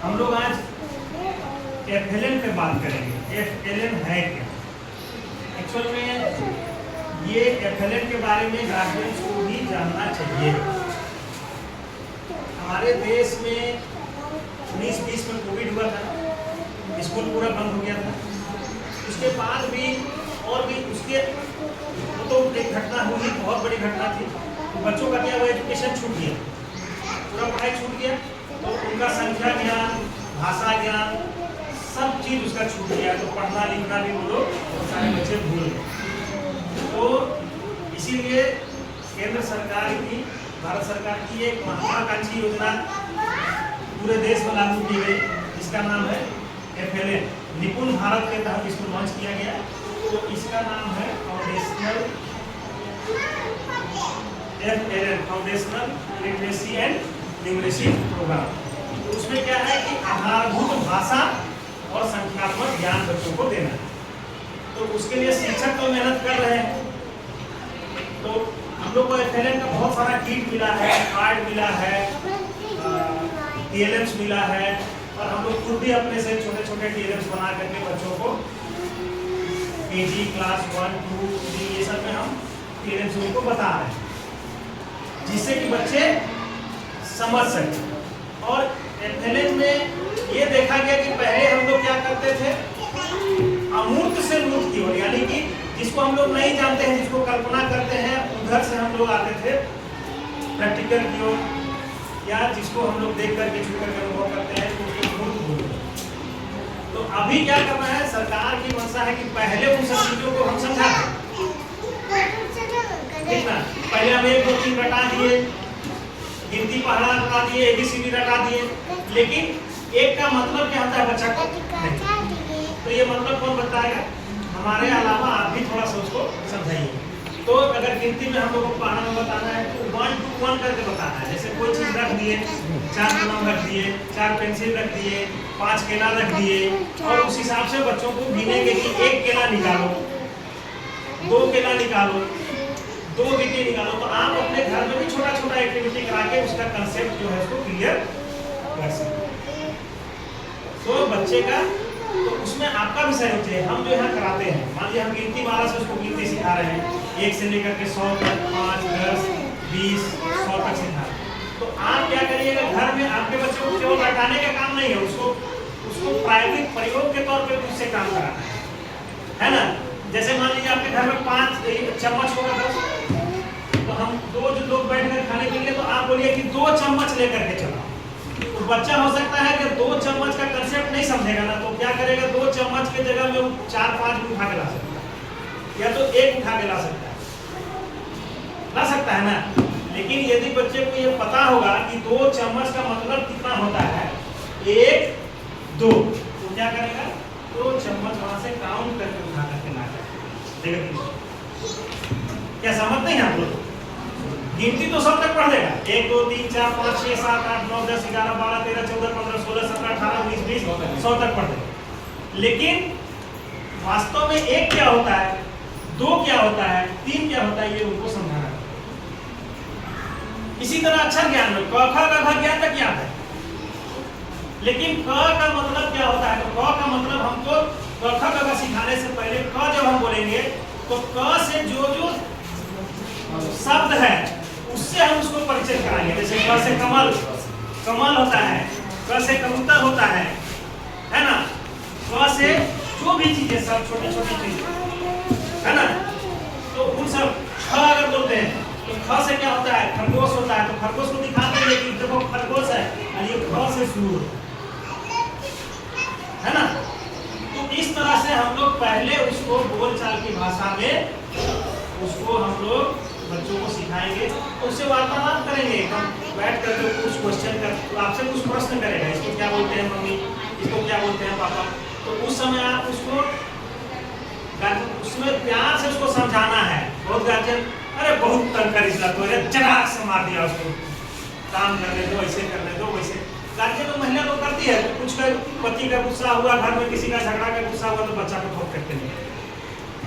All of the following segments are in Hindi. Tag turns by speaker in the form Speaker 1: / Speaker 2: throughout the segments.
Speaker 1: हम लोग आज FLN पे बात करेंगे। FLN है क्या? एक्चुअल में ये FLN के बारे में गार्जियंस को भी जानना चाहिए। हमारे देश में 19-20 में कोविड हुआ था, स्कूल पूरा बंद हो गया था। उसके बाद भी और भी उसके तो एक घटना हुई, बहुत बड़ी घटना थी। तो बच्चों का क्या हुआ, एजुकेशन छूट गया, पूरा पढ़ाई छूट गया। तो उनका संख्या ज्ञान, भाषा ज्ञान, सब चीज़ उसका छूट गया। तो पढ़ना लिखना भी वो लोग सारे बच्चे भूल गए। तो इसीलिए केंद्र सरकार की, भारत सरकार की एक महत्वाकांक्षी योजना पूरे देश में लागू की गई, जिसका नाम है FLN, निपुण भारत के तहत इसको लॉन्च किया गया। तो इसका नाम है foundational FLN, foundational literacy and numeracy program. तो उसमें क्या है कि आधारभूत भाषा और संख्यात्मक ज्ञान बच्चों को देना है। तो उसके लिए शिक्षक तो मेहनत कर रहे हैं। तो हम लोग को FLN का बहुत सारा किट मिला है, कार्ड मिला है, TLMs मिला है, और हम लोग खुद भी अपने से छोटे छोटे TLMs बना करके बच्चों को KG क्लास 1, 2, 3 ये सब में हम TLMs उनको बता रहे हैं, जिससे कि बच्चे समझ सकें। और FLN में ये देखा गया कि पहले हम लोग क्या करते थे, अमूर्त से मूर्त की ओर, यानी कि जिसको हम लोग नहीं जानते हैं, जिसको कल्पना करते हैं, उधर से हम लोग आते थे प्रैक्टिकल की ओर, या जिसको हम लोग देख करके छू करके अनुभव करते हैं, तो उसको मूर्त बोलते। तो अभी क्या करना है, सरकार की मंशा है कि पहले उन सब चीजों को हम समझाते, पहले हम 1 2 3 रटा दिए, गिनती पढ़ना रटा दिए, ABCD रटा दिए, लेकिन एक का मतलब क्या होता है बच्चा को नहीं। तो ये मतलब कौन बताएगा, हमारे अलावा आप भी थोड़ा सा उसको समझाइए। तो अगर गिनती में हम लोग को पढ़ना में बताना है तो 1 to 1 करके बताना है। जैसे कोई चीज रख दिए, 4 कलम रख दिए, 4 पेंसिल रख दिए, 5 केला रख दिए, और उस हिसाब से बच्चों को गिनेंगे कि 1 केला निकालो, 2 केला निकालो, 2 गिनती निकालो। तो आप अपने घर में भी छोटा छोटा एक्टिविटी करा के उसका कंसेप्ट जो है उसको क्लियर कर सकते हैं। तो बच्चे का, तो उसमें आपका भी सहयोग चाहिए। हम जो यहाँ कराते हैं, मान लीजिए हम गिनती वाला से उसको गिनती सिखा रहे हैं, 1 से लेकर के 100 तक, 5, 10, 20, 100 तक सिखा। तो आप क्या करिएगा, घर में आपके बच्चे को केवल रटाने का काम नहीं है, उसको प्रायोगिक प्रयोग के तौर पर उससे काम कराना है ना। जैसे मान लीजिए आपके घर में 5 चम्मच होगा, 10, तो हम 2 जो लोग बैठ कर खाने के लिए, तो आप बोलिए कि 2 चम्मच लेकर के चलो। तो बच्चा हो सकता है कि 2 चम्मच का कंसेप्ट नहीं समझेगा ना, तो क्या करेगा, 2 चम्मच के जगह में 4-5 भी उठा के ला सकता है, या तो 1 उठा के ला सकता है ना। लेकिन यदि बच्चे को ये पता होगा कि 2 चम्मच का मतलब कितना होता है, 1, 2, तो क्या करेगा, 2 चम्मच वहां से काउंट करके उठा करके ला देगा। क्या समझ नहीं आप लोग? गिनती तो सब तक पढ़ देगा, 1 2 3 4 5 6 7 8 9 10 11 12 13 14 15 16 17 18 19 20 100 तक पढ़ देगा। लेकिन वास्तव में 1 क्या होता है, 2 क्या होता है, 3 क्या होता है, ये उनको समझाना है। इसी तरह अक्षर ज्ञान में क ख ग घ ज्ञान तक याद है, लेकिन क का मतलब क्या होता है, तो क का मतलब हमको क ख ग घ सिखाने से पहले क जब हम बोलेंगे तो क से जो शब्द है उससे हम उसको परिचय कराएंगे। जैसे क से कमल, कमल होता है, क से कबूतर होता है ना। क से जो भी चीजें, सब छोटी छोटी चीजें है ना, तो उन सब। ख अगर बोलते हैं तो ख से क्या होता है, खरगोश होता है, तो खरगोश को दिखाते हैं कि देखो खरगोश है, और ये ख से शुरू है ना। तो इस तरह से हम लोग पहले उसको बोलचाल की भाषा में उसको हम लोग बच्चों को सिखाएंगे, तो उससे वार्तालाप करेंगे। हम बैठ करके कुछ क्वेश्चन कर, तो आपसे कुछ प्रश्न करेगा, इसको क्या बोलते हैं मम्मी, इसको क्या बोलते हैं पापा। तो उस समय आप उसको उसमें प्यार से उसको समझाना है। बहुत गार्जियन, अरे बहुत तंग कर इसला तो चटाक से मार दिया उसको, काम करने दो, ऐसे करने दो, वैसे। गार्जियन तो महिला लोग करती है, तो कुछ पति का गुस्सा हुआ, घर में किसी का झगड़ा का गुस्सा हुआ, तो बच्चा को ठोक करके नहीं,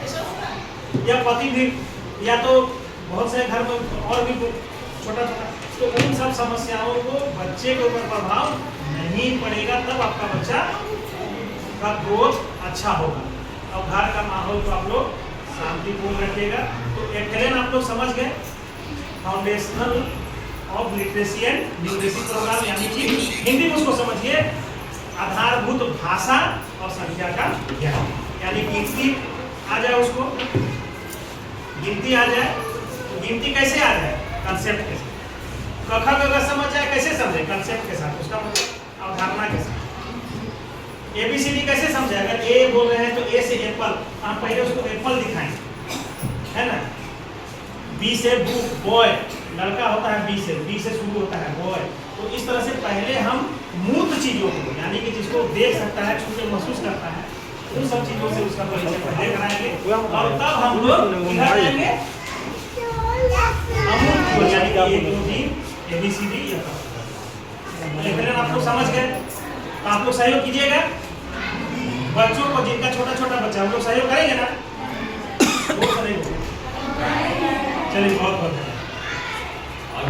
Speaker 1: ऐसा होता है। या पति भी, या तो बहुत से घर में और भी छोटा छोटा तो उन सब समस्याओं को बच्चे के ऊपर प्रभाव नहीं पड़ेगा, तब आपका बच्चा का ग्रोथ अच्छा होगा। और घर का माहौल को आप लोग शांतिपूर्ण रखिएगा। तो एक्लेन आप लोग समझ गए, foundational of literacy and numeracy program, यानी कि हिंदी में उसको समझिए आधारभूत भाषा और संख्या का ज्ञान, यानी गिनती आ जाए, उसको गिनती आ जाए। तो गिनती कैसे आ जाए? कंसेप्ट के साथ। कखा गगा समझ जाए, कैसे समझे? कंसेप्ट के साथ, उसका मतलब अवधारणा के साथ। ABCD कैसे समझे? अगर ए बोल रहे हैं तो ए से एप्पल, आप पहले उसको एप्पल दिखाएंगे, है ना। बी से बुक, बॉय, लड़का होता है बी से शुरू होता है बॉय। तो इस तरह से पहले हम मूर्त चीजों को, यानी कि जिसको देख सकता है, छू के महसूस करता है, उन सब चीजों से उसका परिचय पहले कराएंगे, और तब हम लोग इधर जाएंगे अमूर्त को, यानी कि 1 2 3 ABCD या फिर आप लोग समझ गए। तो आप लोग सहयोग कीजिएगा बच्चों को, जिनका छोटा छोटा बच्चा, हम लोग सहयोग करेंगे ना, वो सहयोग। चलिए बहुत बहुत